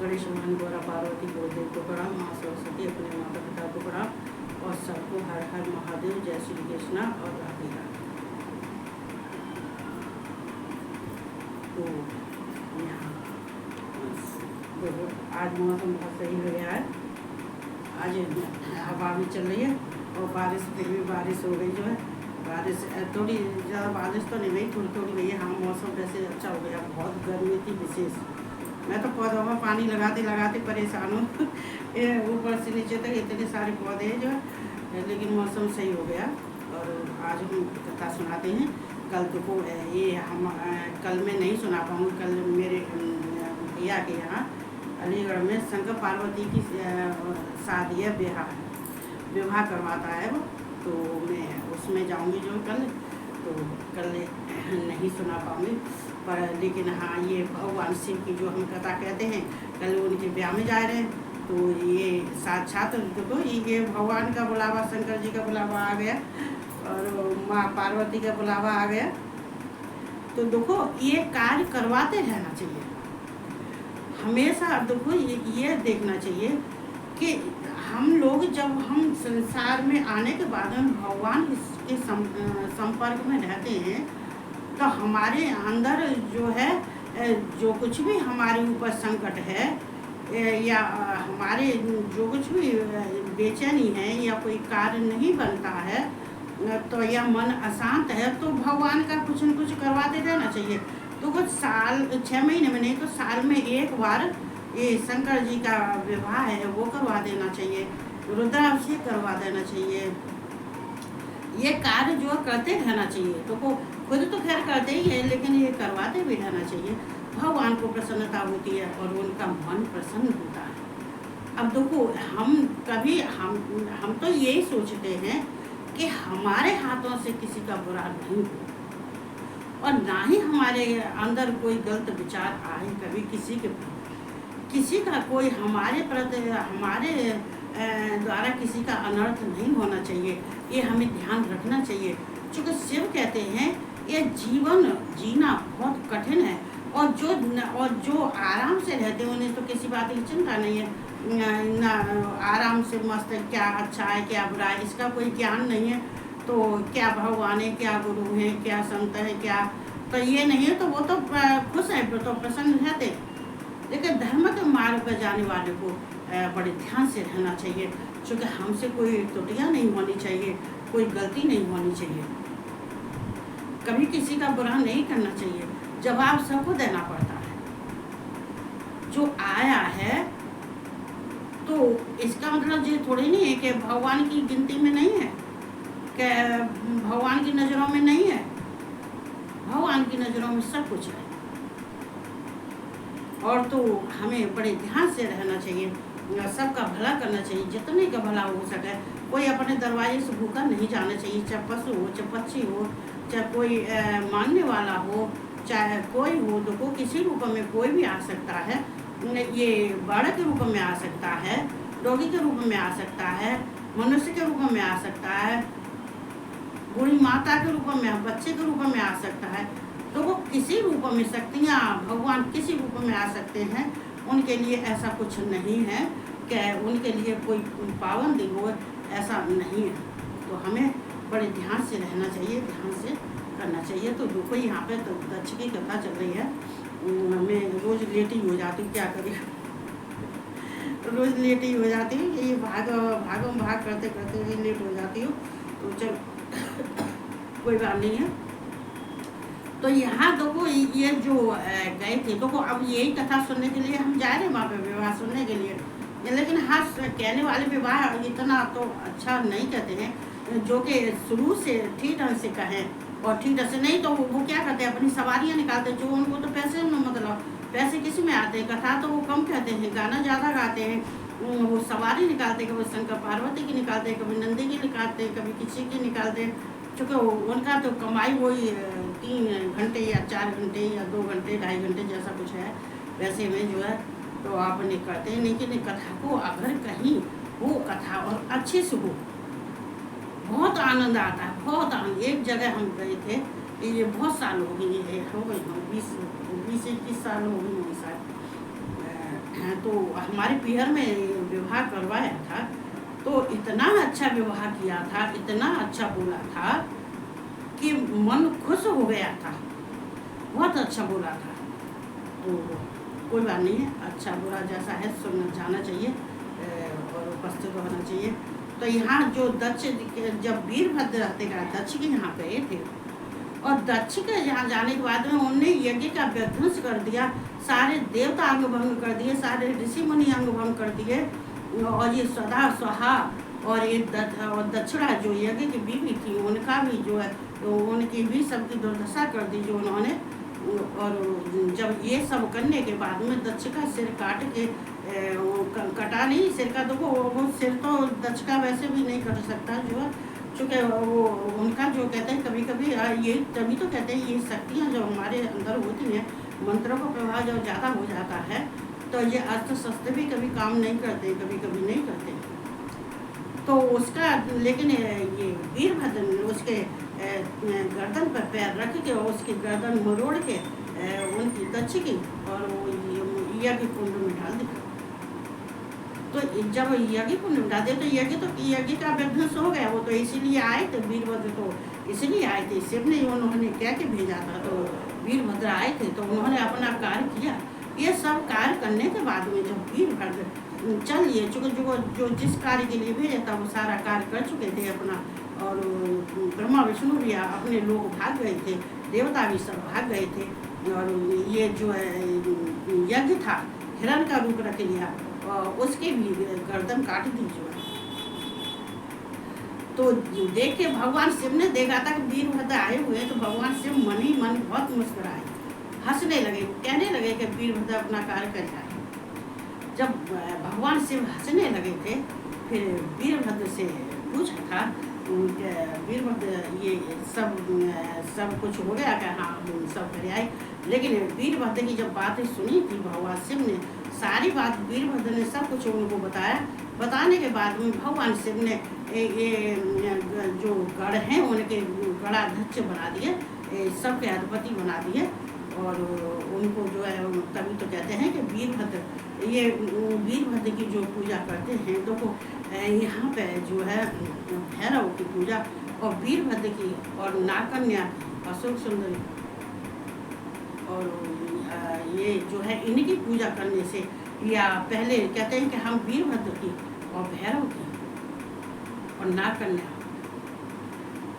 गणेश भगवान गौरा पार्वती गुरुदेव को प्रणाम, माँ सरस्वती अपने माता पिता को प्रणाम और सबको हर हर महादेव, जय श्री कृष्ण और राधे राधे। तो यहाँ देखो आज मौसम बहुत सही हो गया है। आज हवा भी चल रही है और बारिश, फिर भी बारिश हो गई जो है। बारिश थोड़ी ज़्यादा बारिश तो नहीं गई, थोड़ी थोड़ी गई है। हाँ मौसम वैसे अच्छा हो गया। बहुत गर्मी थी विशेष। मैं तो पौधों में पानी लगाते लगाते परेशान हूँ ऊपर से नीचे तक इतने सारे पौधे हैं जो है, लेकिन मौसम सही हो गया। और आज हम कथा सुनाते हैं। कल देखो ये हम कल मैं नहीं सुना पाऊँगी। कल मेरे भैया के यहाँ अलीगढ़ में शंकर पार्वती की शादी है, विवाह करवाता है वो। तो मैं उसमें जाऊंगी जो कल, तो कल नहीं सुना पाऊंगी। पर लेकिन हाँ ये भगवान शिव की जो हम कथा कहते हैं, कल उनके ब्याह में जा रहे हैं। तो ये साक्षात देखो ये भगवान का बुलावा, शंकर जी का बुलावा आ गया और माँ पार्वती का बुलावा आ गया। तो देखो ये कार्य करवाते रहना चाहिए हमेशा। देखो ये देखना चाहिए कि हम लोग जब हम संसार में आने के बाद हम भगवान के संपर्क में रहते हैं, तो हमारे अंदर जो है जो कुछ भी हमारे ऊपर संकट है या हमारे जो कुछ भी बेचैनी है या कोई कार्य नहीं बनता है, तो या मन अशांत है, तो भगवान का कुछ न कुछ करवाते रहना चाहिए। तो कुछ साल 6 महीने में नहीं तो साल में एक बार ये शंकर जी का विवाह है वो करवा देना चाहिए, रुद्राभिषेक करवा देना चाहिए। ये कार्य जो करते रहना चाहिए। तो खुद तो खैर करते ही है, लेकिन ये करवाते भी रहना चाहिए। भगवान को प्रसन्नता होती है और उनका मन प्रसन्न होता है। अब देखो हम तो यही सोचते हैं कि हमारे हाथों से किसी का बुरा नहीं हो और ना ही हमारे अंदर कोई गलत विचार आए कभी किसी का कोई हमारे प्रति हमारे द्वारा किसी का अनर्थ नहीं होना चाहिए। ये हमें ध्यान रखना चाहिए। चूँकि शिव कहते हैं ये जीवन जीना बहुत कठिन है और जो आराम से रहते हैं उन्हें तो किसी बात की चिंता नहीं है। ना आराम से मस्त क्या अच्छा है क्या बुरा है इसका कोई ज्ञान नहीं है। तो क्या भगवान है, क्या गुरु है, क्या संत है, क्या तो ये नहीं है, तो वो तो खुश है, तो प्रसन्न रहते। लेकिन धर्म के मार्ग पर जाने वाले को बड़े ध्यान से रहना चाहिए, क्योंकि हमसे कोई त्रुटियाँ नहीं होनी चाहिए, कोई गलती नहीं होनी चाहिए, कभी किसी का बुरा नहीं करना चाहिए। जवाब सबको देना पड़ता है। जो आया है तो इसका मतलब ये थोड़ी नहीं है कि भगवान की गिनती में नहीं है, कि भगवान की नज़रों में नहीं है। भगवान की नज़रों में सब कुछ है। और तो हमें बड़े ध्यान से रहना चाहिए, सबका भला करना चाहिए जितने का भला हो सके। कोई अपने दरवाजे से भूखा नहीं जाना चाहिए, चाहे पशु हो, चाहे पक्षी हो, चाहे कोई मांगने वाला हो, चाहे कोई हो। देखो किसी रूप में कोई भी आ सकता है। ये बाढ़ के रूप में आ सकता है, रोगी के रूप में आ सकता है, मनुष्य के रूप में आ सकता है, बूढ़ी माता के रूप में, बच्चे के रूप में आ सकता है। तो वो किसी रूप में शक्तियाँ भगवान किसी रूप में आ सकते हैं। उनके लिए ऐसा कुछ नहीं है कि उनके लिए कोई पाबंदी हो, ऐसा नहीं है। तो हमें बड़े ध्यान से रहना चाहिए, ध्यान से करना चाहिए। तो देखो यहाँ पे तो दक्ष की कथा चल रही है। मैं रोज़ लेटी हो जाती हूँ, क्या करें रोज़ लेटी हो जाती हूँ। ये भाग करते करते भी लेट हो जाती हूँ। तो चल कोई बात नहीं है। तो यहाँ देखो ये जो गए थे, देखो अब यही कथा सुनने के लिए हम जा रहे हैं वहाँ पे, विवाह सुनने के लिए। लेकिन हाँ कहने वाले विवाह इतना तो अच्छा नहीं कहते हैं, जो कि शुरू से ठीक ढंग से कहें और ठीक ढंग से नहीं तो वो क्या करते हैं, अपनी सवारियाँ निकालते हैं। जो उनको तो पैसे मतलब पैसे किसी में आते हैं, कथा तो वो कम कहते हैं, गाना ज़्यादा गाते हैं। वो सवारी निकालते हैं, कभी शंकर पार्वती की निकालते हैं, कभी नंदी की निकालते हैं, कभी किसी की निकालते हैं। चूँकि उनका तो कमाई वही 3 घंटे या 4 घंटे या 2 घंटे 2.5 घंटे जैसा कुछ है, वैसे में जो है तो आप करते हैं। लेकिन कथा को अगर कहीं हो कथा और अच्छे से हो, बहुत आनंद आता है, बहुत आनंद। एक जगह हम गए थे, ये बहुत साल हो गई, हो गई 20-21 साल हो गई होंगी शायद। तो हमारे पीहर में विवाह करवाया था, तो इतना अच्छा व्यवहार किया था, इतना अच्छा बोला था कि मन खुश हो गया था, बहुत अच्छा बोला था। तो कोई बात नहीं है, अच्छा बुरा जैसा है सुनना जाना चाहिए और उपस्थित होना चाहिए। तो यहाँ जो दक्ष जब वीरभद्र रहते का दक्ष के यहाँ गए थे, और दक्ष के यहाँ जाने के बाद में उन्होंने यज्ञ का विध्वंस कर दिया, सारे देवता अंग भंग कर दिए, सारे ऋषि मुनि अंग भंग कर दिए, और ये सदा स्वाहा और ये दक्षिणा जो यज्ञ की बीवी थी उनका भी जो है तो उनकी भी सबकी दुर्दशा कर दी जो उन्होंने। और जब ये सब करने के बाद में दक्ष का सिर काट के कटा नहीं सिर का, तो वो सिर तो दक्ष का वैसे भी नहीं कट सकता जो है, चूँकि वो उनका जो कहते हैं कभी कभी ये तभी तो कहते हैं ये शक्तियाँ जो हमारे अंदर होती हैं, मंत्रों का प्रभाव जब ज़्यादा हो जाता है तो ये अस्त्र शस्त्र भी कभी काम नहीं करते, कभी कभी नहीं करते। तो उसका लेकिन ये वीरभद्र ने उसके गर्दन पर पैर रख के उसकी गर्दन मरोड़ के उनकी दक्ष की और वो यज्ञ कुंड में डाल दिया। तो जब यज्ञ कुंड में डाल दिया तो यज्ञ का विध्वंस हो गया। वो तो इसीलिए आए थे वीरभद्र, तो इसलिए आए थे, शिव ने उन्होंने क्या के भेजा था, तो वीरभद्र आए थे तो उन्होंने अपना कार्य किया। ये सब कार्य करने के बाद में जब वीरभद्र चलिए चूँकि जो जिस कार्य के लिए भेजा था वो सारा कार्य कर चुके थे अपना, और ब्रह्मा विष्णु भी अपने लोग भाग गए थे, देवता भी सब भाग गए थे, और ये जो है यज्ञ था हिरण का रूप रख लिया और उसके भी गर्दन काट दी जो है। तो देख के भगवान शिव ने देखा था कि वीरभद्र आए हुए, तो भगवान शिव मन ही मन बहुत मुस्कुराए, हंसने लगे, कहने लगे कि वीरभद्र अपना कार्य कर आए। जब भगवान शिव हंसने लगे थे, फिर वीरभद्र से पूछा था वीरभद्र ये सब कुछ हो गया क्या? हाँ सब कर आए। लेकिन वीरभद्र की जब बातें सुनी थी भगवान शिव ने, सारी बात वीरभद्र ने सब कुछ उनको बताया। बताने के बाद में भगवान शिव ने ये जो गढ़ हैं उनके गणाध्यक्ष बना दिए, सबके अधिपति बना दिए, और उनको जो है तभी तो कहते हैं कि वीरभद्र, ये वीरभद्र की जो पूजा करते हैं देखो यहाँ पे जो है भैरव की पूजा और वीरभद्र की और नागकन्या अशोक सुंदरी, और ये जो है इनकी पूजा करने से, या पहले कहते हैं कि हम वीरभद्र की और भैरव की और नागकन्या,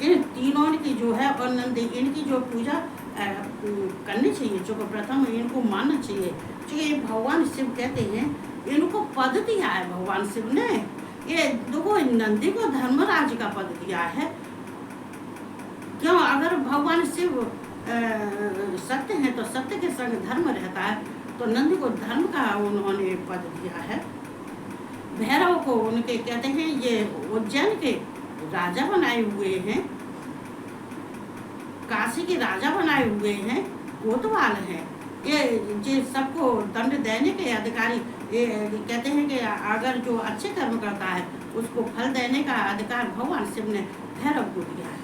इन तीनों की जो है और नंदी, इनकी जो पूजा करनी चाहिए, जो प्रथम इनको मानना चाहिए, क्योंकि ये भगवान शिव कहते हैं इनको पद दिया है भगवान शिव ने। ये देखो नंदी को धर्मराज का पद दिया है, क्यों? अगर भगवान शिव सत्य है तो सत्य के संग धर्म रहता है, तो नंदी को धर्म का उन्होंने पद दिया है। भैरव को उनके कहते हैं ये उज्जैन के राजा बनाए हुए हैं, काशी के राजा बनाए हुए हैं, कोतवाल हैं, ये सबको दंड देने के अधिकारी। ये कहते हैं कि अगर जो अच्छे कर्म करता है उसको फल देने का अधिकार भगवान शिव ने भैरव को दिया है,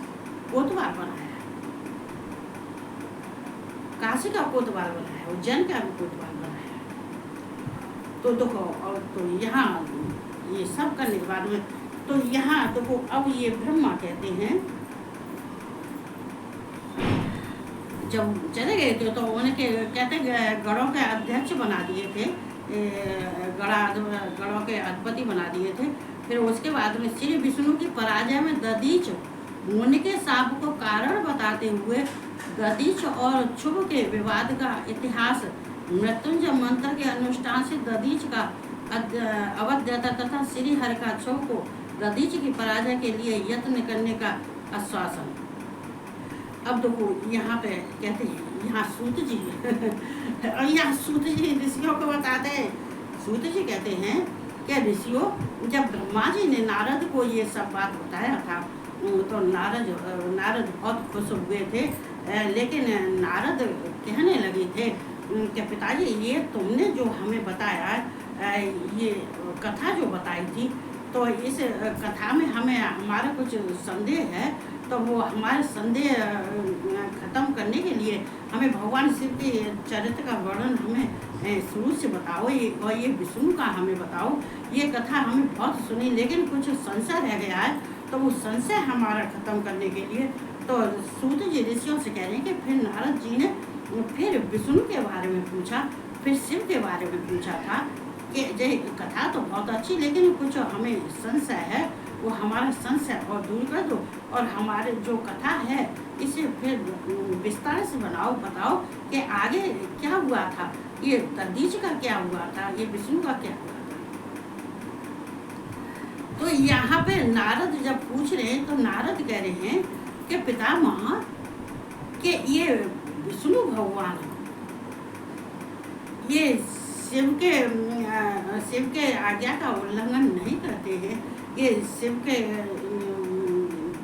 कोतवाल बनाया है, काशी का कोतवाल बनाया है, उज्जैन का भी कोतवाल बनाया है। तो देखो, और तो यहाँ ये सब करने के बाद में तो यहाँ देखो अब ये ब्रह्मा कहते हैं जब चले गए थे तो उनके कहते गणों के अध्यक्ष बना दिए थे, गणों के अधिपति बना दिए थे। फिर उसके बाद में श्री विष्णु की पराजय में दधीच मुनि के शाप को कारण बताते हुए दधीच और शुभ के विवाद का इतिहास, मृत्युंजय मंत्र के अनुष्ठान से दधीच का अवध्यता तथा श्री हरि का क्षोभ को दधीच की पराजय के लिए यत्न करने का आश्वासन। अब देखो यहाँ पे कहते हैं, यहाँ सूत जी और यहाँ सूत जी ऋषियों को बताते हैं। सूत जी कहते हैं कि ऋषियों, जब ब्रह्मा जी ने नारद को ये सब बात बताया था तो नारद बहुत खुश हुए थे, लेकिन नारद कहने लगे थे कि पिताजी ये तुमने जो हमें बताया, ये कथा जो बताई थी, तो इस कथा में हमारा कुछ संदेह है। तो वो हमारे संदेह खत्म करने के लिए हमें भगवान शिव के चरित्र का वर्णन हमें शुरू से बताओ, और ये विष्णु का हमें बताओ। ये कथा हमें बहुत सुनी, लेकिन कुछ संशय रह गया है, तो वो संशय हमारा खत्म करने के लिए तो सूत जी ऋषियों से कह रहे हैं कि फिर नारद जी ने फिर विष्णु के बारे में पूछा, फिर शिव के बारे में पूछा था कि ये कथा तो बहुत अच्छी, लेकिन कुछ हमें संशय है, वो हमारा संशय और दूर कर दो, और हमारे जो कथा है इसे फिर विस्तार से बताओ कि आगे क्या हुआ था, ये दधीच का क्या हुआ था, ये विष्णु का क्या हुआ था। तो यहाँ पे नारद जब पूछ रहे हैं तो नारद कह रहे हैं कि पितामह कि ये विष्णु भगवान ये शिव के आज्ञा का उल्लंघन नहीं करते हैं। ये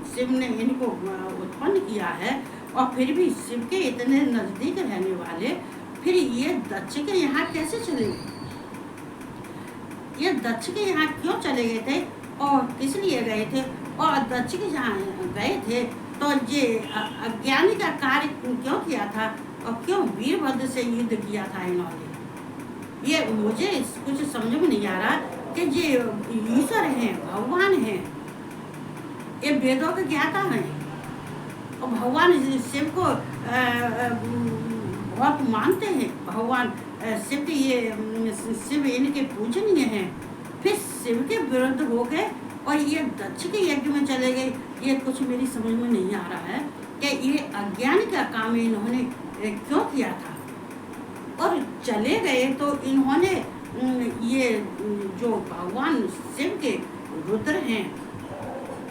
शिव ने इनको उत्पन्न किया है, और फिर भी शिव के इतने नजदीक रहने वाले फिर ये दक्ष के यहाँ कैसे चले गए? ये दक्ष के यहाँ क्यों चले गए थे और किस लिए गए थे? और दक्ष के यहाँ गए थे तो ये अज्ञानी का कार्य क्यों किया था, और क्यों वीरभद्र से युद्ध किया था इन्होंने? ये मुझे कुछ समझ में नहीं आ रहा कि ये ईश्वर हैं, भगवान हैं, ये वेदों के ज्ञाता हैं, और भगवान शिव को बहुत मानते हैं। भगवान शिव शिव इनके पूजनीय हैं, फिर शिव के विरुद्ध हो गए और ये दक्ष के यज्ञ में चले गए। ये कुछ मेरी समझ में नहीं आ रहा है कि ये अज्ञान का काम इन्होंने क्यों किया था। और चले गए तो इन्होंने ये जो भगवान शिव के रुद्र हैं,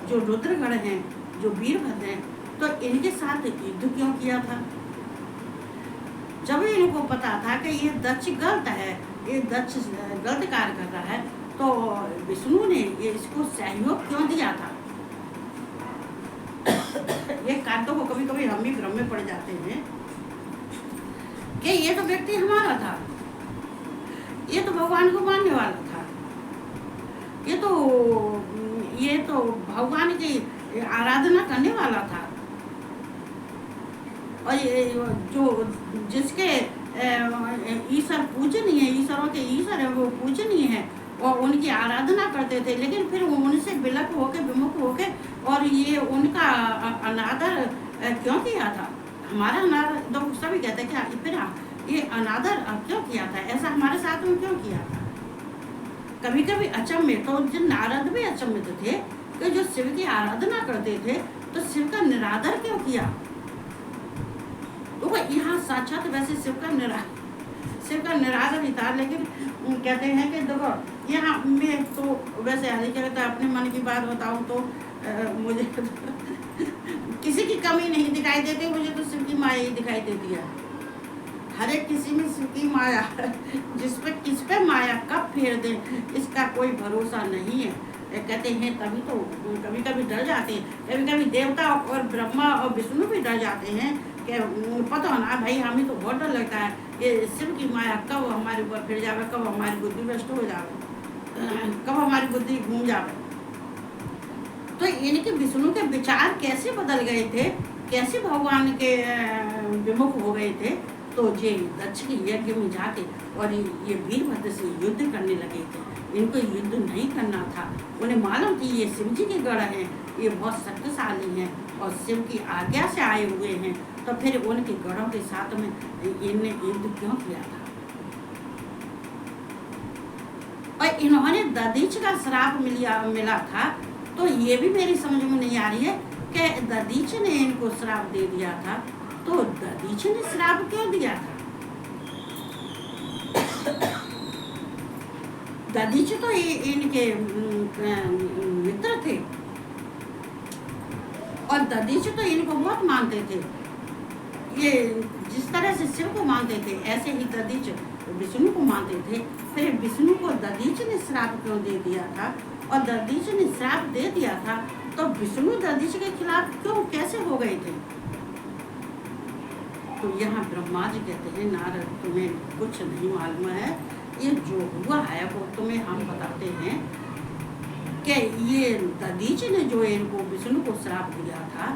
जो रुद्रगण हैं, जो वीरभद्र हैं, तो इनके साथ युद्ध क्यों किया था? जब इनको पता था कि ये दक्ष गलत है, ये दक्ष गलत कार्य कर रहा है, तो विष्णु ने ये इसको सहयोग क्यों दिया था? ये कांतों को कभी कभी हम भी भ्रम में पड़ जाते हैं कि ये तो व्यक्ति हमारा था, ये तो भगवान को मानने वाला था, ये तो भगवान की आराधना करने वाला था, और ये जो जिसके ईश्वर पूजनीय है, ईश्वरों के ईश्वर है, वो पूजनीय है और उनकी आराधना करते थे, लेकिन फिर उनसे विलक होके विमुख होके और ये उनका अनादर क्यों किया था? हमारा अनादर तो सभी कहते हैं कि फिर ये अनादर क्यों किया था, ऐसा हमारे साथ में क्यों किया था? कभी कभी अचंभित, तो जो नारद भी अचंभित थे कि जो शिव की आराधना करते थे तो शिव का निरादर क्यों किया? तो यहाँ साक्षात वैसे शिव का निरादर ही था, लेकिन कहते हैं कि देखो यहाँ मैं तो वैसे हरी कहता अपने मन की बात बताऊं तो मुझे किसी की कमी नहीं दिखाई देती, मुझे तो शिव की माया ही दिखाई देती है। हर एक किसी में शिव की माया, किस पे माया कब फेर दे इसका कोई भरोसा नहीं है। कहते हैं तभी तो कभी कभी डर जाते हैं, कभी कभी देवता और ब्रह्मा और विष्णु भी डर जाते हैं कि पता ना भाई, हमें तो बहुत डर लगता है ये शिव की माया कब हमारे ऊपर फिर जावे, कब हमारी बुद्धि भ्रष्ट हो जावे, कब हमारी बुद्धि घूम जावे। तो इनके विष्णु के विचार कैसे बदल गए थे, कैसे भगवान के विमुख हो गए थे? तो ये दक्ष के यज्ञ में जाके और ये वीरभद्र से युद्ध करने लगे थे। इनको युद्ध नहीं करना था, उन्हें मालूम थी ये शिव जी के गढ़ हैं, ये बहुत शक्तिशाली हैं और शिव की आज्ञा से आए हुए हैं, तो फिर उनके गढ़ों के साथ में इनने युद्ध क्यों किया था? और इन्होंने दधीच का श्राप मिला था, तो ये भी मेरी समझ में नहीं आ रही है कि दधीच ने इनको श्राप दे दिया था, तो दधीच ने श्राप क्यों दिया था? दधीच तो इनके मित्र थे और दधीच तो इनको बहुत मानते थे। ये जिस तरह से शिव को मानते थे ऐसे ही दधीच विष्णु को मानते थे। फिर विष्णु को दधीच ने श्राप क्यों दे दिया था? और दधीच ने श्राप दे दिया था तो विष्णु दधीच के खिलाफ क्यों कैसे हो गए थे? तो यहाँ ब्रह्मा जी कहते हैं नारद तुम्हें कुछ नहीं मालूम है, ये जो हुआ है वो तुम्हें हम बताते हैं। कि ये दधीच ने जो इनको विष्णु को श्राप दिया था,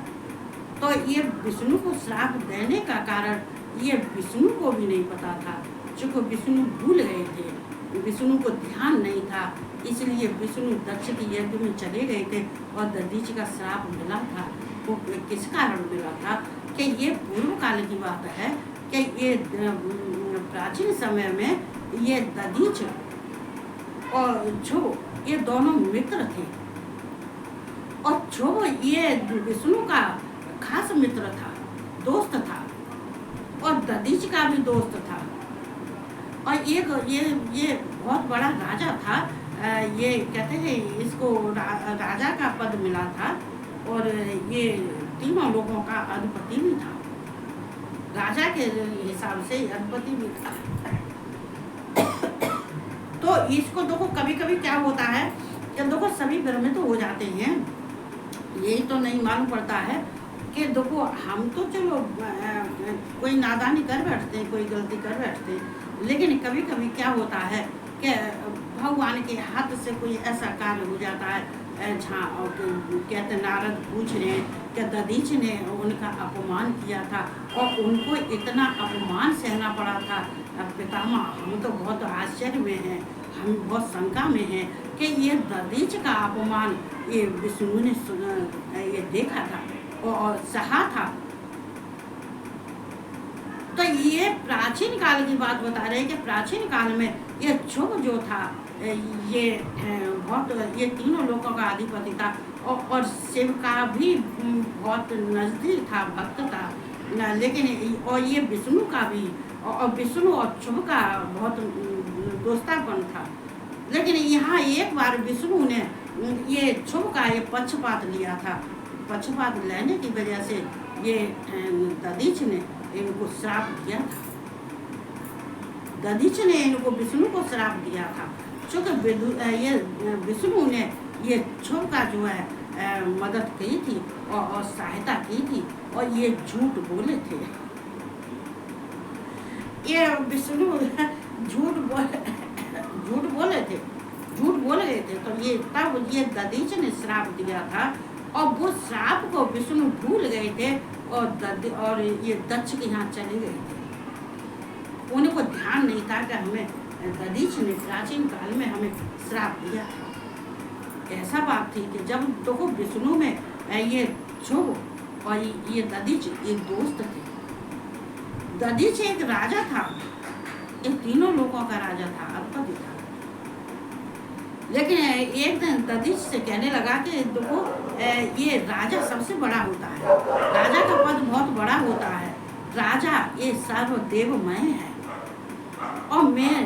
तो ये विष्णु को श्राप देने का कारण ये विष्णु को भी नहीं पता था, चूँकि विष्णु भूल गए थे, विष्णु को ध्यान नहीं था, इसलिए विष्णु दक्ष के यज्ञ में चले गए थे और दधीच का श्राप मिला था। वो किस कारण मिला था कि ये पूर्व काल की बात है कि ये प्राचीन समय में ये दधीच और ध्रुव ये दोनों मित्र थे, और ध्रुव ये विष्णु का खास मित्र था, दोस्त था, और दधीच का भी दोस्त था, और ये बहुत बड़ा राजा था। ये कहते हैं इसको राजा का पद मिला था, और ये तीनों लोगों का अधिपति भी था, राजा के हिसाब से अधिपति भी था। तो इसको देखो कभी कभी क्या होता है कि देखो सभी भ्रमित हो जाते हैं, यही तो नहीं मालूम पड़ता है कि देखो हम तो चलो कोई नादानी कर बैठते हैं, कोई गलती कर बैठते हैं, लेकिन कभी कभी क्या होता है कि भगवान के हाथ से कोई ऐसा कार्य हो जाता है, जहाँ कहते नारद पूछ रहे हैं कि दधीच ने उनका अपमान किया था और उनको इतना अपमान सहना पड़ा था। पितामह हम तो बहुत आश्चर्य में हैं, हम बहुत शंका में हैं कि ये दधीच का अपमान ये विष्णु ने ये देखा था और सहा था। तो ये प्राचीन काल की बात बता रहे हैं कि प्राचीन काल में ये ध्रुव जो था ये बहुत ये तीनों लोगों का अधिपति था, और शिव का भी बहुत नजदीक था, भक्त था, लेकिन और ये विष्णु का भी, और विष्णु और ध्रुव का बहुत दोस्तापन था। लेकिन यहाँ एक बार विष्णु ने ये ध्रुव का ये पक्षपात लिया था, पक्षपात लेने की वजह से ये दधीच ने इनको श्राप दिया था, दधीच ने इनको विष्णु को श्राप दिया था, क्योंकि ये विष्णु ने ये ध्रुव का जो है मदद की थी और सहायता की थी, और ये झूठ बोले थे, ये विष्णु झूठ बोले थे, झूठ बोल गए थे। तो ये तब ये दधीच ने श्राप दिया था, और वो श्राप को विष्णु भूल गए थे, और ये दक्ष के यहाँ चले गए थे। उनको ध्यान नहीं था कि हमें दधीच ने प्राचीन काल में हमें श्राप दिया था। ऐसा बात थी कि जब देखो विष्णु में ये ध्रुव और ये दधीच एक दोस्त थे। दधीच एक राजा था, इन तीनों लोगों का राजा था, अधिपति था। लेकिन एक दिन दधीच से कहने लगा कि देखो ये राजा सबसे बड़ा होता है, राजा का पद बहुत बड़ा होता है, राजा ये सर्वदेवमय है और मैं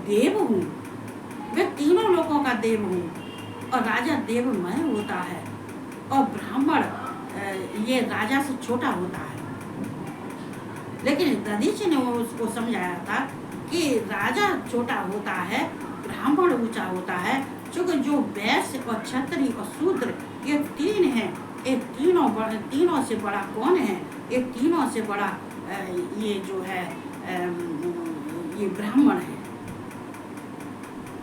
देव हूँ, मैं तीनों लोगों का देव हूँ, और राजा देवमय होता है और ब्राह्मण ये राजा से छोटा होता है। लेकिन दधीच ने उसको समझाया था कि राजा छोटा होता है, ब्राह्मण ऊंचा होता है, क्योंकि जो वैश्य और क्षत्रिय और शूद्र ये तीन हैं, ये तीनों से बड़ा कौन है? ये तीनों से बड़ा ये जो है ये ब्राह्मण है।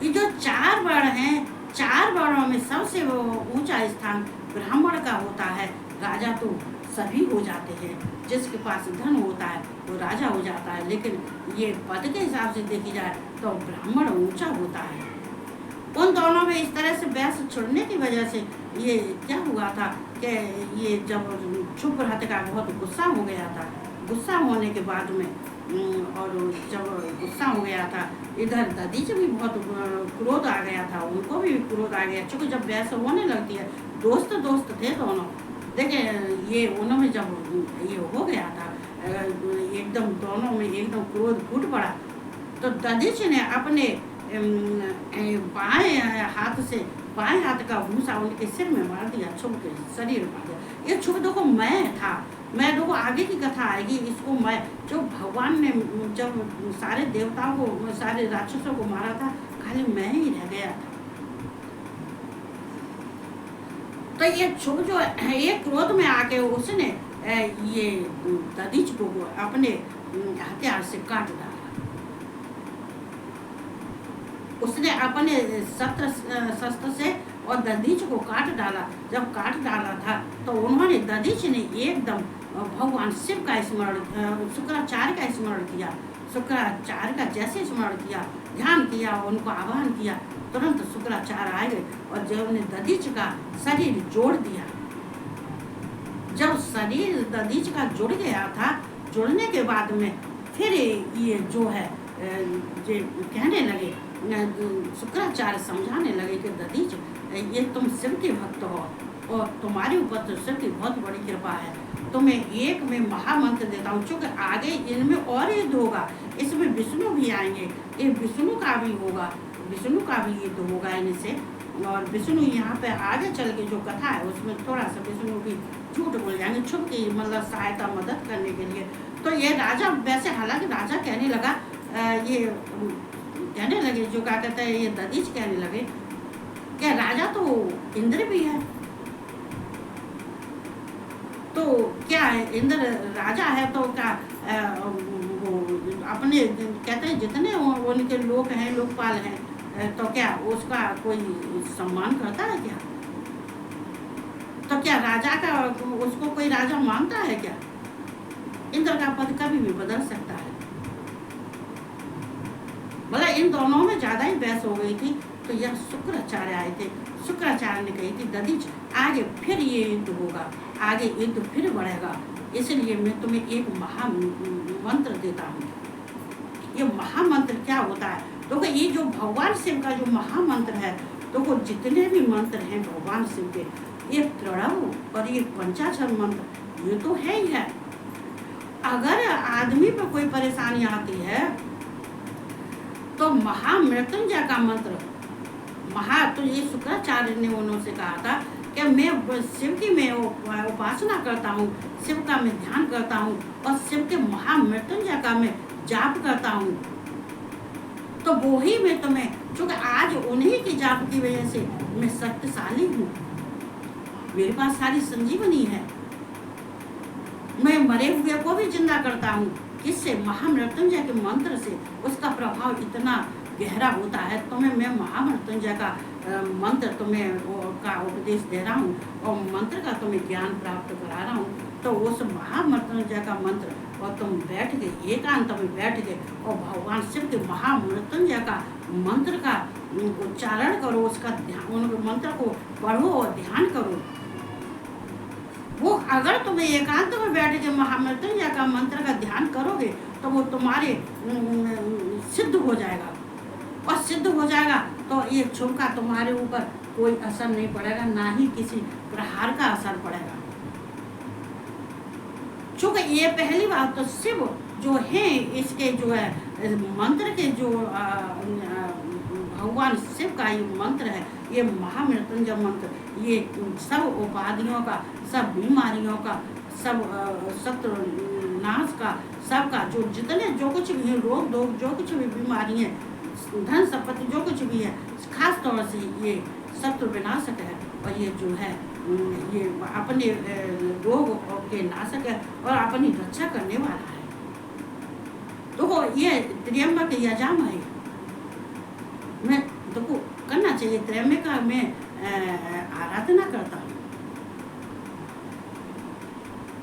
ये जो चार वर्ण हैं, चार वर्णों में सबसे ऊंचा स्थान ब्राह्मण का होता है। राजा तो सभी हो जाते हैं, जिसके पास धन होता है वो राजा हो जाता है, लेकिन ये पद के हिसाब से देखी जाए तो ब्राह्मण ऊंचा होता है। उन दोनों में इस तरह से बहस छिड़ने की वजह से ये क्या हुआ था कि ये जब चुप रहते का बहुत गुस्सा हो गया था, गुस्सा होने के बाद में और जब गुस्सा हो गया था, इधर दधीच भी बहुत क्रोध आ गया था, उनको भी क्रोध आ गया, क्योंकि जब बहस होने लगती है, दोस्त थे दोनों, देखें ये उन्होंने जब ये हो गया था एकदम दोनों में एकदम क्रोध फूट पड़ा, तो दधीच ने अपने बाएं हाथ का भूसा उनके सिर में मार दिया, छुप के शरीर में मार दिया। ये छुप देखो मैं था, मैं देखो आगे की कथा आएगी, इसको मैं जो भगवान ने जब सारे देवताओं को सारे राक्षसों को मारा था, खाली मैं ही रह गया था। तो ये छुप जो एक क्रोध में आके उसने ये दधीच को अपने हथियार से काट डाला। उसने अपने शस्त्र से और दधीच को काट डाला। जब काट डाला था तो उन्होंने दधीच ने एकदम भगवान शिव का स्मरण, शुक्राचार्य का स्मरण किया। शुक्राचार्य का जैसे स्मरण किया, ध्यान किया, उनको आह्वान किया, तुरंत शुक्राचार्य आए गए और जब उन्हें दधीच का शरीर जोड़ दिया। जब शरीर दधीच का जुड़ गया था, जुड़ने के बाद में फिर ये जो है ये कहने लगे, शुक्राचार्य समझाने लगे कि दधीच, ये तुम शिव के भक्त हो और तुम्हारे ऊपर तो शिव की बहुत बड़ी कृपा है। तुम्हें एक में महामंत्र देता हूँ, चूँकि आगे इनमें और युद्ध होगा, इसमें विष्णु भी आएंगे, ये विष्णु का भी होगा, विष्णु का भी युद्ध होगा इनसे। और विष्णु यहाँ पे आगे चल के जो कथा है उसमें थोड़ा सा विष्णु भी झूठ बोल जाएंगे, छुप की मतलब सहायता मदद करने के लिए। तो ये राजा, वैसे हालांकि राजा कहने लगा, ये कहने लगे, जो क्या कहते हैं, ये दधीच कहने लगे क्या राजा तो इंद्र भी है, तो क्या है इंद्र राजा है तो क्या वो अपने कहते हैं जितने उनके लोग हैं, लोकपाल हैं, तो क्या उसका कोई सम्मान करता है क्या? तो क्या राजा का उसको कोई राजा मानता है क्या? इंद्र का पद कभी भी बदल सकता है। बोला इन दोनों में ज्यादा ही बहस हो गई थी। तो यह शुक्राचार्य आए थे। शुक्राचार्य ने कही थी दधीच आगे फिर ये युद्ध होगा, आगे युद्ध फिर बढ़ेगा, इसलिए मैं तुम्हें एक महामंत्र देता हूँ। ये महामंत्र क्या होता है? तो ये जो भगवान शिव का जो महामंत्र है, तो वो जितने भी मंत्र हैं भगवान शिव के, ये प्रणव और ये पंचाक्षर मंत्र, ये तो है ही है। अगर आदमी पर कोई परेशानी आती है तो महामृत्युंजय का मंत्र, तो ये शुक्राचार्य ने उन्होंने कहा था कि मैं शिव की मैं उपासना करता हूँ, शिव का मैं ध्यान करता हूँ और शिव के महामृत्युंजय का मैं जाप करता हूँ, तो वो ही मैं तुम्हें, क्योंकि आज उन्हीं की जाप की वजह से मैं शक्तिशाली हूँ, मेरे पास सारी संजीवनी है, मैं मरे हुए को भी जिंदा करता हूँ। किससे? महामृत्युंजय के मंत्र से। उसका प्रभाव इतना गहरा होता है। तुम्हें मैं महामृत्युंजय का मंत्र तुम्हें का उपदेश दे रहा हूँ और मंत्र का तुम्हें ज्ञान प्राप्त करा रहा हूँ। तो उस महामृत्युंजय का मंत्र, और तुम बैठ के एकांत में बैठ के और भगवान शिव के महामृत्युंजय का मंत्र का उच्चारण करो, उसका ध्यान, उन मंत्र को पढ़ो और ध्यान करो। वो अगर तुम्हें एकांत में बैठ के महामृत्युंजय का मंत्र का ध्यान करोगे तो वो तुम्हारे सिद्ध हो जाएगा, और सिद्ध हो जाएगा तो ये छुप का तुम्हारे ऊपर कोई असर नहीं पड़ेगा, ना ही किसी प्रहार का असर पड़ेगा। चूंकि ये पहली बात तो शिव जो है, इसके जो है मंत्र के जो भगवान शिव का ये मंत्र है, ये महामृत्युंजय मंत्र, ये सब उपाधियों का, सब बीमारियों का, सब शत्रु नाश का, सबका जो जितने जो कुछ भी है, रोग दोग जो कुछ भी बीमारी है, धन संपत्ति जो कुछ भी है, खास तौर से ये शत्रु विनाशक है। और ये जो है ये अपने रोग के नाशक है और अपनी रक्षा करने वाला है। तो ये त्र्यंबक यजाम है, मैं देखो करना चाहिए। त्र्यंबक का मैं आराधना करता हूँ।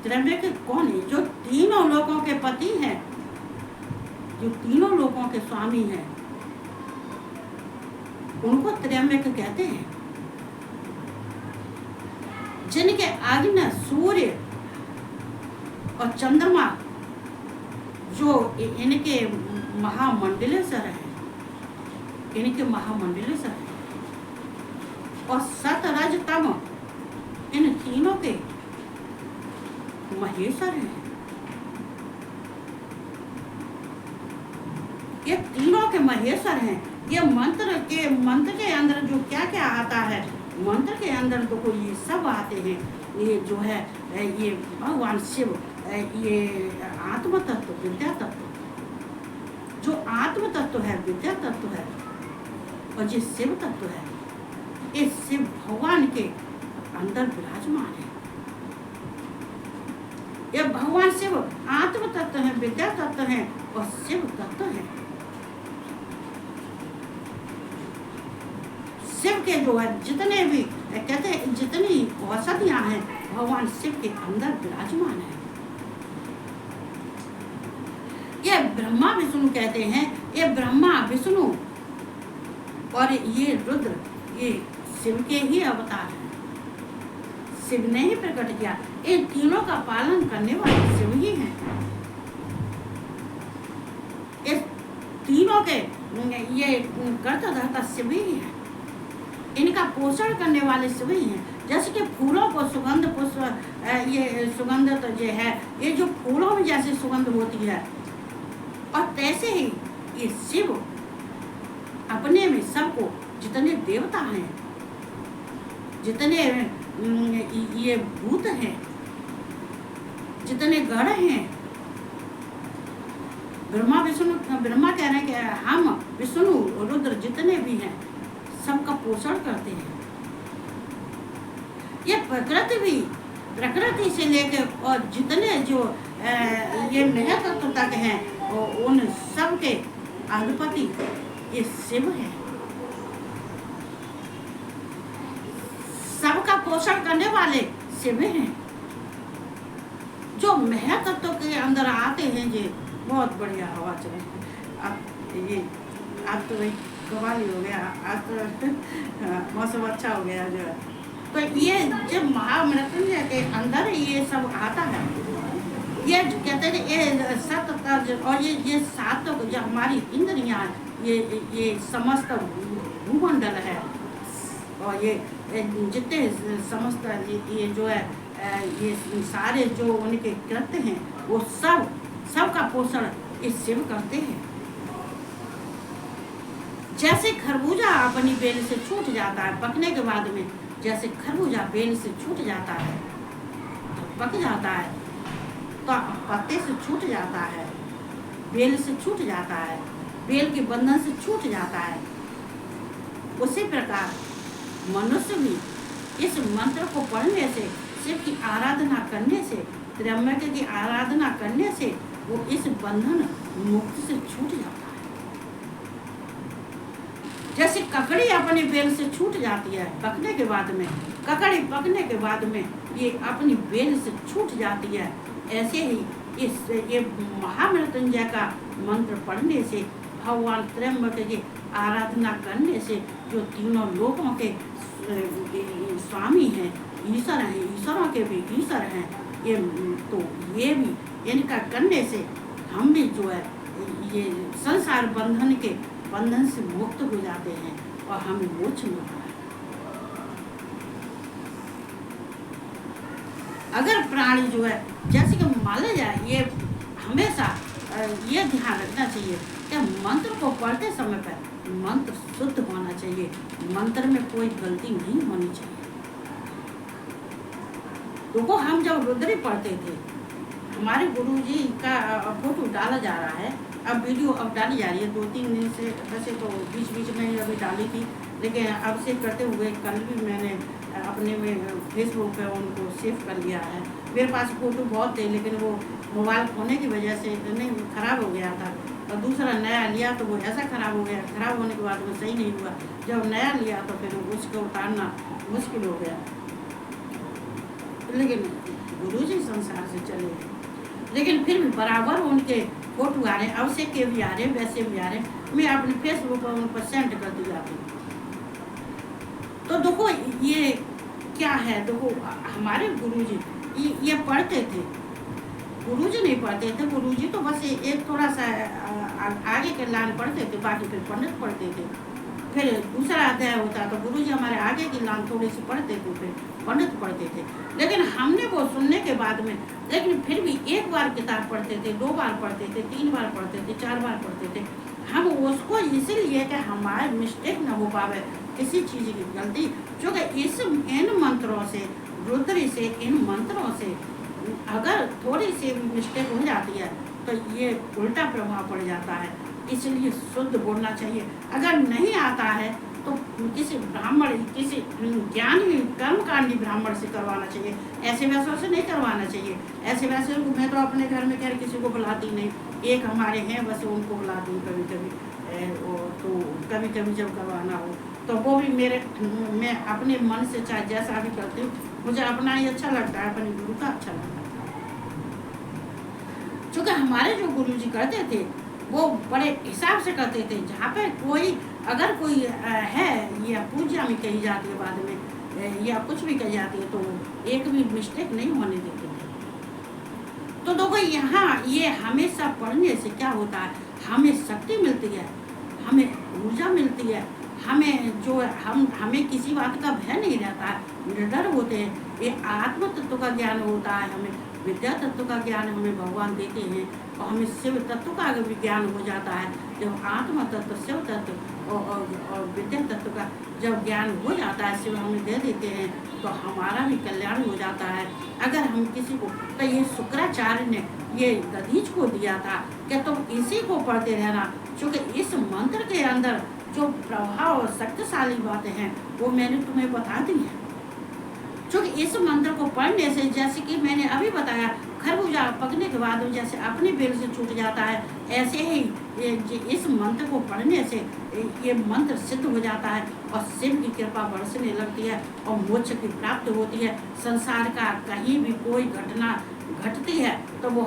त्र्यंबक कौन है? जो तीनों लोगों के पति हैं, जो तीनों लोगों के स्वामी हैं, उनको त्र्यंबक कहते हैं। जिनके अग्नि, सूर्य और चंद्रमा जो इनके महामंडलेश्वर हैं, इनके महामंडलेश्वर हैं, और सत रज तम इन तीनों के महेश्वर हैं। ये तीनों के महेश्वर हैं। ये मंत्र के अंदर जो क्या क्या आता है, मंत्र के अंदर देखो ये सब आते हैं। ये जो है ये भगवान शिव, ये आत्म तत्व, विद्या तत्व, जो आत्म तत्व है, विद्या तत्व है, और ये शिव तत्व है, ये शिव भगवान के अंदर विराजमान है। ये भगवान शिव आत्म तत्व है, विद्या तत्व है और शिव तत्व है। शिव के जो है जितने भी कहते हैं जितनी औषधियाँ हैं भगवान शिव के अंदर विराजमान है। ये ब्रह्मा विष्णु कहते हैं, ये ब्रह्मा विष्णु और ये रुद्र ये शिव के ही अवतार हैं। शिव ने ही प्रकट किया। इन तीनों का पालन करने वाले शिव ही हैं। इस तीनों के ये करता धरता शिव ही है। इनका पोषण करने वाले शिव ही हैं। जैसे कि फूलों को सुगंध पुष्प ये सुगंध तो ये है, ये जो फूलों में जैसे सुगंध होती है और तैसे ही ये शिव अपने में सबको जितने देवता हैं, जितने ये भूत हैं, जितने गण हैं, ब्रह्मा कह रहे हैं कि हम विष्णु रुद्र जितने भी हैं सबका पोषण करते हैं। ये प्रकृति से लेकर और जितने जो ये महत्व तक हैं उन सब के अधिपति ये शिव है। सबका पोषण करने वाले शिव हैं। जो महत्व के अंदर आते हैं ये बहुत बढ़िया हवा चल रही है। अब ये आज तो भाई कमाल हो गया, आज तो मौसम अच्छा हो गया जो। तो ये जब महामृत्युंजय के अंदर ये सब आता है, ये कहते हैं ये सत और ये सात जो हमारी इंद्रियां ये समस्त भूमंडल है और ये जितने समस्त ये जो है ये सारे जो उनके कृत्य हैं वो सब का पोषण इस शिव करते हैं। जैसे खरबूजा अपनी बेल से छूट जाता है पकने के बाद में, जैसे खरबूजा बेल से छूट जाता है तो पक जाता है, तो पत्ते से छूट जाता है, बेल से छूट जाता है, बेल के बंधन से छूट जाता है, उसी प्रकार मनुष्य भी इस मंत्र को पढ़ने से, शिव की आराधना करने से, त्र्यंबक की आराधना करने से वो इस बंधन मुक्ति से छूट जाता है। जैसे ककड़ी अपने बेल से छूट जाती है पकने के बाद में, ककड़ी पकने के बाद में ये अपनी बेल से छूट जाती है, ऐसे ही ये महामृत्युंजय का मंत्र पढ़ने से, भगवान त्र्यंबक की आराधना करने से जो तीनों लोकों के स्वामी हैं, ईश्वर हैं, ईश्वरों के भी ईश्वर हैं, ये तो ये भी इनका करने से हम भी जो है ये संसार बंधन से मुक्त हो जाते हैं और हमें मोक्ष मिलता है। अगर प्राणी जो है जैसे कि माना जाए, ये हमेशा ये ध्यान रखना चाहिए कि मंत्र को पढ़ते समय पर मंत्र शुद्ध होना चाहिए, मंत्र में कोई गलती नहीं होनी चाहिए। देखो हम जब रुद्री पढ़ते थे, हमारे गुरुजी का फोटो डाला जा रहा है, अब वीडियो अब डाली जा रही है 2-3 दिन से, वैसे तो बीच में अभी डाली थी, लेकिन अब से करते हुए कल भी मैंने अपने में फेसबुक पे उनको सेव कर लिया है। मेरे पास फ़ोटो बहुत थे लेकिन वो मोबाइल खोने की वजह से नहीं ख़राब हो गया था, और दूसरा नया लिया तो वो ऐसा ख़राब हो गया, ख़राब होने के बाद वो सही नहीं हुआ। जब नया लिया तो फिर उसको उतारना मुश्किल हो गया, लेकिन गुरुजी संसार से चले गए। लेकिन फिर भी बराबर उनके फोटो आ रहे हैं, अवश्य के भी आ रहे हैं, वैसे भी आ रहे हैं, मैं अपने फेसबुक पर उन पर सेंड करती जाती हूँ। तो देखो ये क्या है, देखो हमारे गुरुजी ये पढ़ते थे, गुरुजी नहीं पढ़ते थे, गुरुजी तो बस एक थोड़ा सा आगे के लाइन पढ़ते थे, बाकी फिर पंडित पढ़ते थे, फिर दूसरा अध्याय होता तो गुरुजी हमारे आगे की लाइन थोड़ी सी पढ़ते थे, फिर पंडित पढ़ते थे। लेकिन हमने वो सुनने के बाद में, लेकिन फिर भी एक बार किताब पढ़ते थे, 2 बार पढ़ते थे, 3 बार पढ़ते थे, 4 बार पढ़ते थे। हम उसको इसीलिए कि हमारे मिस्टेक न हो पावे, किसी चीज़ की गलती, क्योंकि इन मंत्रों से, रुद्री से, इन मंत्रों से अगर थोड़ी सी मिस्टेक हो जाती है तो ये उल्टा प्रभाव पड़ जाता है। इसलिए शुद्ध बोलना चाहिए। अगर नहीं आता है तो किसी ब्राह्मण, किसी ज्ञानी कर्मकांडी ब्राह्मण से करवाना चाहिए, ऐसे वैसों से नहीं करवाना चाहिए। ऐसे वैसे मैं तो अपने घर में खैर किसी को बुलाती नहीं, एक हमारे हैं बस उनको बुलाती हूँ कभी कभी, तो कभी कभी जब करवाना हो तो वो भी मैं अपने मन से चाहे जैसा भी करती हूँ, मुझे अपना ही अच्छा लगता है, अपने गुरु का अच्छा लगता है। क्योंकि हमारे जो गुरु जी करते थे वो बड़े हिसाब से करते थे। जहाँ पे कोई अगर कोई है या पूजा में कही जाती है बाद में या कुछ भी कही जाती है, तो एक भी मिस्टेक नहीं होने देते थे। तो देखो यहाँ ये हमेशा पढ़ने से क्या होता है, हमें शक्ति मिलती है, हमें ऊर्जा मिलती है, हमें जो हमें किसी बात का भय नहीं रहता है, निडर होते हैं। ये आत्म तत्व का ज्ञान होता है, हमें विद्या तत्व का ज्ञान हमें भगवान देते हैं, और हमें शिव तत्व का भी ज्ञान हो जाता है। जब आत्म तत्व, शिव तत्व और विद्या तत्व का जब ज्ञान हो जाता है, शिव हमें दे देते हैं, तो हमारा भी कल्याण हो जाता है। अगर हम किसी को, तो ये शुक्राचार्य ने ये दधीच को दिया था कि तुम इसी को पढ़ते रहना, क्योंकि इस मंत्र के अंदर जो प्रभाव और शक्तिशाली बातें हैं वो मैंने तुम्हें बता दी है। क्योंकि इस मंत्र को पढ़ने से, जैसे कि मैंने अभी बताया, खरबूजा पकने के बाद जैसे अपनी बेल से छूट जाता है, ऐसे ही इस मंत्र को पढ़ने से ये मंत्र सिद्ध हो जाता है और शिव की कृपा बरसने लगती है और मोक्ष की प्राप्ति होती है। संसार का कहीं भी कोई घटना घटती है तो वो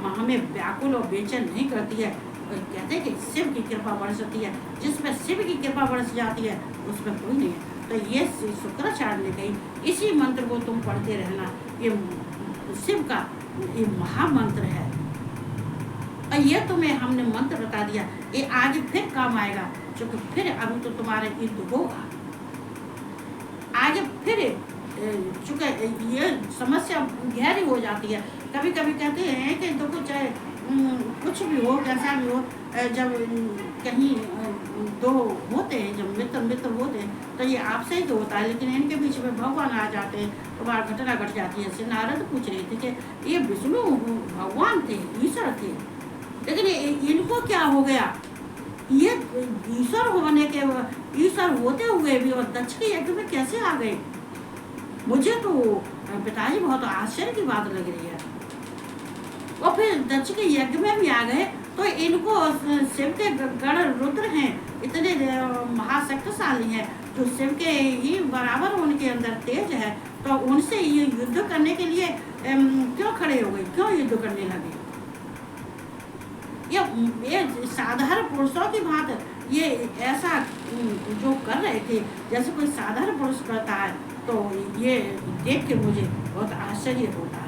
हमें व्याकुल और बेचैन नहीं करती है। कहते हैं कि शिव की कृपा बरसती है, जिसमें शिव की कृपा बरस जाती है उसमें कोई नहीं है। तो ये शुक्राचार्य ने कही, इसी मंत्र को तुम पढ़ते रहना, ये शिव का ये महामंत्र है। और ये तुम्हें हमने मंत्र बता दिया, ये आगे फिर काम आएगा, क्योंकि फिर अभी तो तुम्हारे युद्ध होगा आगे फिर, चूँकि ये समस्या गहरी हो जाती है। कभी कभी कहते हैं कि देखो चाहे कुछ भी हो, कैसा भी हो, जब कहीं दो होते हैं, जब मित्र होते हैं, तो ये आपसे ही तो होता है, लेकिन इनके बीच में भगवान आ जाते हैं तो बार घटना घट जाती है। श्री नारद पूछ रहे थे कि ये विष्णु भगवान थे, ईश्वर थे, लेकिन इनको क्या हो गया, ये ईश्वर होने के, ईश्वर होते हुए भी और दक्ष के यज्ञ में कैसे आ गए। मुझे तो पिताजी बहुत आश्चर्य की बात लग रही है। और फिर दक्ष के यज्ञ में भी आ गए, तो इनको शिव के गण रुद्र हैं, इतने महाशक्तिशाली हैं, जो शिव के ही बराबर उनके अंदर तेज है, तो उनसे ये युद्ध करने के लिए क्यों खड़े हो गए, क्यों युद्ध करने लगे। ये साधारण पुरुषों की बात, ये ऐसा जो कर रहे थे जैसे कोई साधारण पुरुष करता है, तो ये देख के मुझे बहुत आश्चर्य होता है।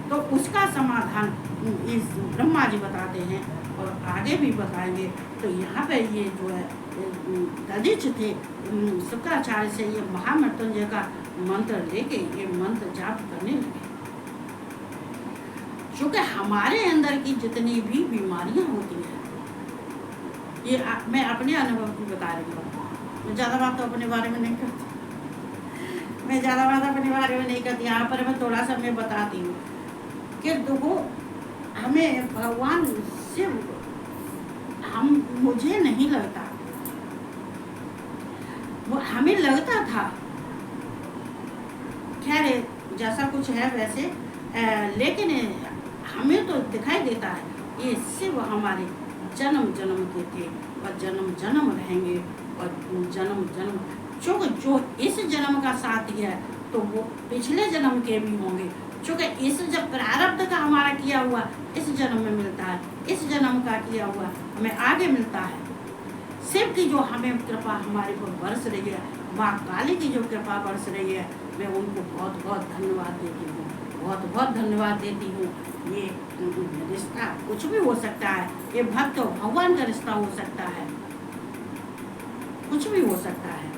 तो उसका समाधान इस ब्रह्मा जी बताते हैं और आगे भी बताएंगे। तो यहाँ पे ये जो है दधीच थे, शुक्राचार्य से ये महामृत्युंजय का मंत्र लेके ये मंत्र जाप करने लगे। क्योंकि हमारे अंदर की जितनी भी बीमारियां होती हैं, ये मैं अपने अनुभव की बता रही हूँ, मैं ज़्यादा बात तो अपने बारे में नहीं करती, यहाँ पर मैं थोड़ा सा मैं बताती हूँ कि देखो, हमें भगवान शिव मुझे नहीं लगता, वो हमें लगता था, खैर जैसा कुछ है वैसे, लेकिन हमें तो दिखाई देता है ये शिव हमारे जन्म जन्म के थे और जन्म जन्म रहेंगे और जन्म जन्म जो इस जन्म का साथी है तो वो पिछले जन्म के भी होंगे। क्योंकि इस जब प्रारब्ध का हमारा किया हुआ इस जन्म में मिलता है, इस जन्म का किया हुआ हमें आगे मिलता है। शिव की जो हमें कृपा हमारे पर बरस रही है, माँ काली की जो कृपा बरस रही है, मैं उनको बहुत बहुत धन्यवाद देती हूँ, बहुत बहुत धन्यवाद देती हूँ। ये रिश्ता कुछ भी हो सकता है, ये भक्त और भगवान का रिश्ता हो सकता है, कुछ भी हो सकता है।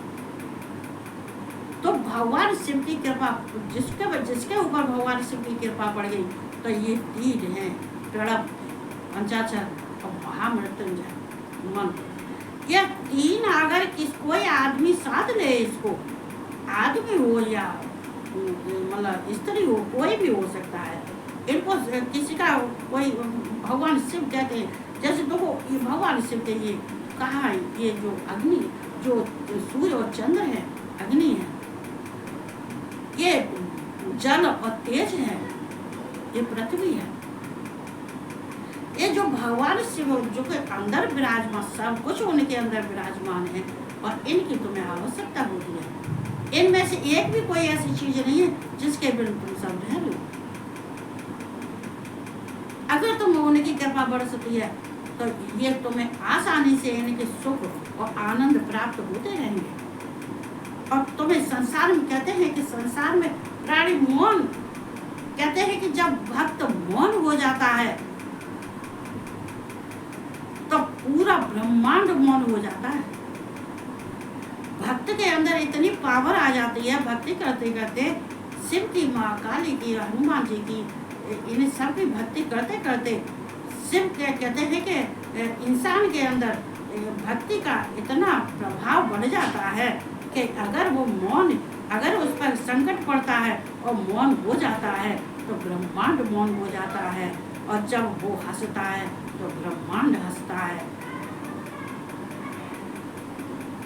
तो भगवान शिव की कृपा जिसके ऊपर भगवान शिव की कृपा पड़ गई, तो ये तीन हैं, प्रणव, पंचाक्षर और महामृत्युंजय मंत्र। ये तीन अगर कोई आदमी साध ले, इसको आदमी हो या मतलब स्त्री हो, कोई भी हो सकता है, इनको किसी का कोई भगवान शिव कहते हैं। जैसे देखो ये भगवान शिव के ये कहा, ये जो अग्नि, जो सूर्य और चंद्र है, अग्नि है, ये जल और तेज है, ये पृथ्वी है। ये जो भगवान शिव जो के अंदर विराजमान, सब कुछ उनके अंदर विराजमान है और इनकी तुम्हें आवश्यकता होती है। इनमें से एक भी कोई ऐसी चीज नहीं है जिसके बिना तुम सब रह लो। अगर तुम उनकी कृपा बरसती है तो ये तुम्हें आसानी से इनके सुख और आनंद प्राप्त होते रहेंगे। और तुम्हें संसार में कहते हैं कि संसार में प्राणी मौन, कहते हैं कि जब भक्त मौन हो जाता है तो पूरा ब्रह्मांड मौन हो जाता है। भक्त के अंदर इतनी पावर आ जाती है, भक्ति करते करते शिव की, माँ काली की, हनुमान जी की, इन सब की भक्ति करते करते शिव के कहते हैं कि इंसान के अंदर भक्ति का इतना प्रभाव बढ़ जाता है कि अगर वो मौन, अगर उस पर संकट पड़ता है और मौन हो जाता है तो ब्रह्मांड मौन हो जाता है। और जब वो हंसता है तो ब्रह्मांड हंसता है।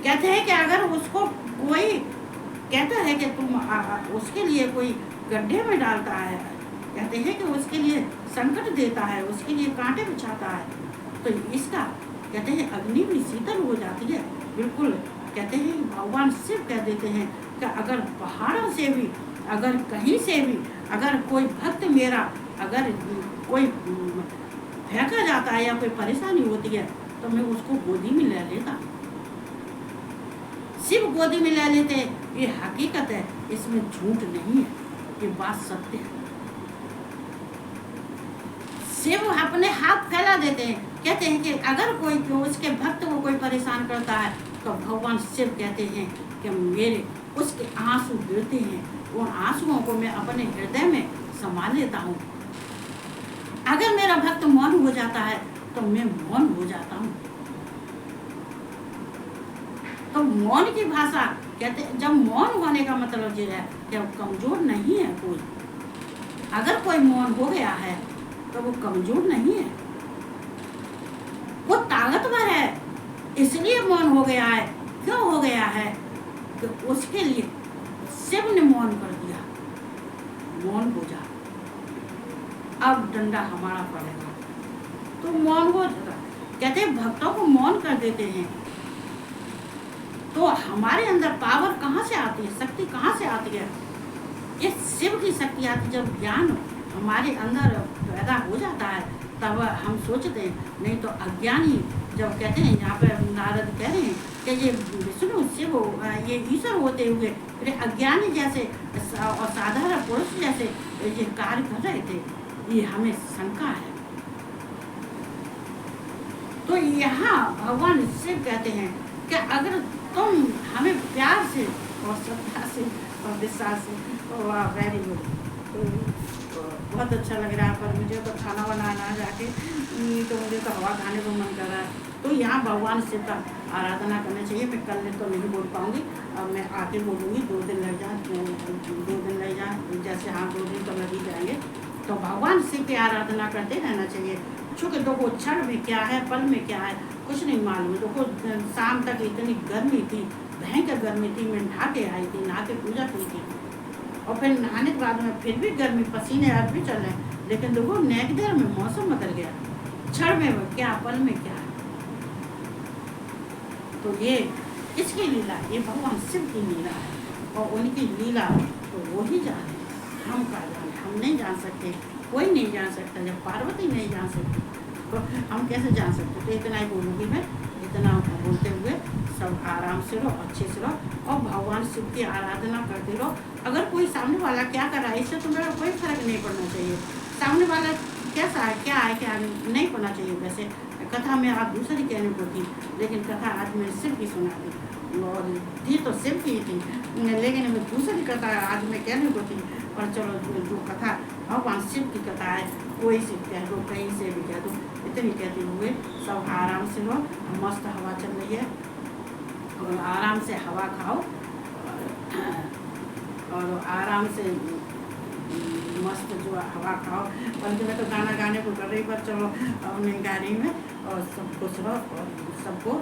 कहते हैं कि अगर उसको कोई कहता है कि तुम उसके लिए कोई गड्ढे में डालता है, कहते हैं कि उसके लिए संकट देता है, उसके लिए कांटे बिछाता है, तो इसका कहते हैं अग्नि भी शीतल हो जाती है। बिल्कुल कहते हैं भगवान शिव कह देते हैं कि अगर पहाड़ों से भी, अगर कहीं से भी अगर कोई भक्त मेरा, अगर कोई फेंका जाता है या कोई परेशानी होती है तो मैं उसको गोदी में ले लेता। शिव गोदी में ले लेते, ये हकीकत है, इसमें झूठ नहीं है, ये बात सत्य है। शिव अपने हाथ फैला देते हैं, कहते हैं कि अगर कोई उसके भक्त को कोई परेशान करता है तो भगवान शिव कहते हैं कि मेरे उसके आंसू गिरते हैं, उन आंसुओं को मैं अपने हृदय में संभाल लेता हूँ। अगर मेरा भक्त मौन हो जाता है तो मैं मौन हो जाता हूँ। तो मौन की भाषा कहते, जब मौन होने का मतलब ये है कि कमजोर नहीं है कोई। अगर कोई मौन हो गया है तो वो कमजोर नहीं है, वो ताकतवर है, इसलिए मौन हो गया है। क्यों हो गया है? तो उसके लिए शिव ने मौन कर दिया, मौन हो जा, अब डंडा हमारा पड़ेगा, तो मौन हो जाता। कहते हैं भक्तों को मौन कर देते हैं तो हमारे अंदर पावर कहाँ से आती है, शक्ति कहाँ से आती है? ये शिव की शक्ति आती है। जब ज्ञान हमारे अंदर पैदा हो जाता है तब हम सोचते हैं, नहीं तो अज्ञानी जब कहते हैं, यहाँ पर नारद कह रहे हैं कि ये विष्णु शिव ये ईश्वर होते हुए अज्ञानी जैसे और साधारण पुरुष जैसे ये कार्य कर रहे थे, ये हमें शंका है। तो यहाँ भगवान शिव कहते हैं कि अगर तुम हमें प्यार से और श्रद्धा से और विश्वास से, वेरी गुड, बहुत अच्छा लग रहा है। पर मुझे तो खाना बनाना जाके तो मुझे तो हवा खाने को मन कर रहा है। तो यहाँ भगवान शिव का आराधना करना चाहिए। मैं कल तो नहीं बोल पाऊँगी, अब मैं आके बोलूँगी। 2 दिन लग जाए, 2 दिन लग जाए, जैसे हाँ 2 दिन तो लग ही जाएंगे। तो भगवान शिव की आराधना करते रहना चाहिए। चूँकि देखो क्षण में क्या है, पल में क्या है, कुछ नहीं मालूम। देखो शाम तक इतनी गर्मी थी, भयंकर गर्मी थी, मैं नहा के आई थी, नहा के पूजा की थी, और फिर नहाने के बाद में फिर भी गर्मी, पसीने अब भी चल रहे हैं। लेकिन देखो नेक देर में मौसम बदल गया, क्षण में क्या, पल में क्या है। तो ये किसकी लीला? ये भगवान शिव की लीला है, और उनकी लीला तो वो ही जाने, हम का जाने, हम नहीं जान सकते, कोई नहीं जान सकता। जब पार्वती नहीं जान सकती तो हम कैसे जान सकते? तो इतना ही बोलूँगी मैं। इतना बोलते हुए सब आराम से रहो, अच्छे से रहो, और भगवान शिव की आराधना करते रहो। अगर कोई सामने वाला क्या कर रहा है, इससे तुम्हें कोई फर्क नहीं पड़ना चाहिए। सामने वाला कैसा है, क्या है, क्या नहीं पड़ना चाहिए। वैसे कथा में आप दूसरी कहने को थी, लेकिन कथा आज मैंने शिव की सुना दी, और थी तो शिव की थी, लेकिन दूसरी कथा आज मैं कहने को थी। और चलो जो कथा भगवान शिव की कथा है, कोई से कह दो, कहीं से भी कह दो, इतनी कहते हुए सब आराम से रहो। मस्त हवा चल रही है, और आराम से हवा खाओ, और आराम से मस्त जो हवा खाओ। बल्कि मैं तो गाना गाने को कर रही, पर चलो अपनी गाड़ी में, और सब खुश रहो, और सबको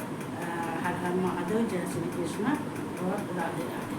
हर हर महादेव, जय श्री कृष्ण और राधे राधे।